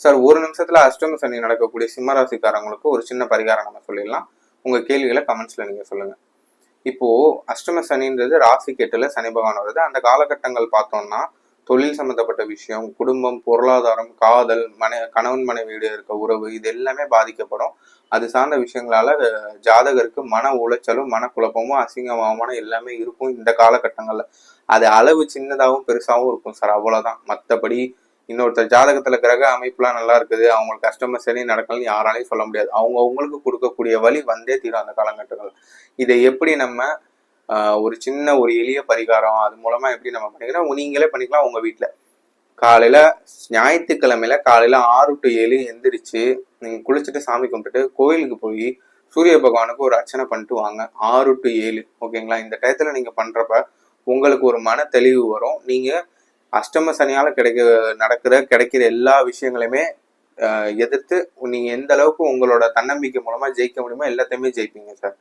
Sir, ஒரு நிமிஷத்துல அஷ்டம சனி நடக்கக்கூடிய சிம்மராசிக்காரங்களுக்கு ஒரு சின்ன பரிகாரம் நம்ம சொல்லிடலாம். உங்க கேள்விகளை கமெண்ட்ஸ்ல நீங்க சொல்லுங்க. இப்போ அஷ்டம சனின்றது ராசிக்கு 8ல சனி பகவான் வருது. அந்த காலகட்டங்கள் பார்த்தோம்னா தொழில் சம்பந்தப்பட்ட விஷயம், குடும்பம், பொருளாதாரம், காதல், கணவன் மனைவியோட இருக்க உறவு, இது எல்லாமே பாதிக்கப்படும். அது சார்ந்த விஷயங்களால ஜாதகருக்கு மன உளைச்சலும் மனக்குழப்பமும் அசிங்கமாமான எல்லாமே இருக்கும் இந்த காலகட்டங்கள்ல. அது அளவு சின்னதாகவும் பெருசாகவும் இருக்கும் சார், அவ்வளவுதான். மற்றபடி இன்னொருத்தர் ஜாதகத்துல கிரக அமைப்புலாம் நல்லா இருக்குது, அவங்களுக்கு கஷ்டமா சரி நடக்கலன்னு யாராலையும் சொல்ல முடியாது. அவங்களுக்கு கொடுக்கக்கூடிய வழி வந்தே தீரும் அந்த காலகட்டங்கள். இதை எப்படி நம்ம ஒரு சின்ன ஒரு எளிய பரிகாரம் அது மூலமா எப்படி நம்ம பண்ணிக்கலாம், நீங்களே பண்ணிக்கலாம் உங்க வீட்டுல. காலையில ஞாயிற்றுக்கிழமையில காலையில 6 to 7 எந்திரிச்சு நீங்க குளிச்சுட்டு சாமி கும்பிட்டுட்டு கோயிலுக்கு போய் சூரிய பகவானுக்கு ஒரு அர்ச்சனை பண்ணிட்டு வாங்க. 6 to 7, ஓகேங்களா? இந்த டயத்துல நீங்க பண்றப்ப உங்களுக்கு ஒரு மன தெளிவு வரும். நீங்க அஷ்டம சனியால கிடைக்கிற எல்லா விஷயங்களையுமே எதிர்த்து நீங்க எந்த அளவுக்கு உங்களோட தன்னம்பிக்கை மூலமா ஜெயிக்க முடியுமோ எல்லாத்தையுமே ஜெயிப்பீங்க சார்.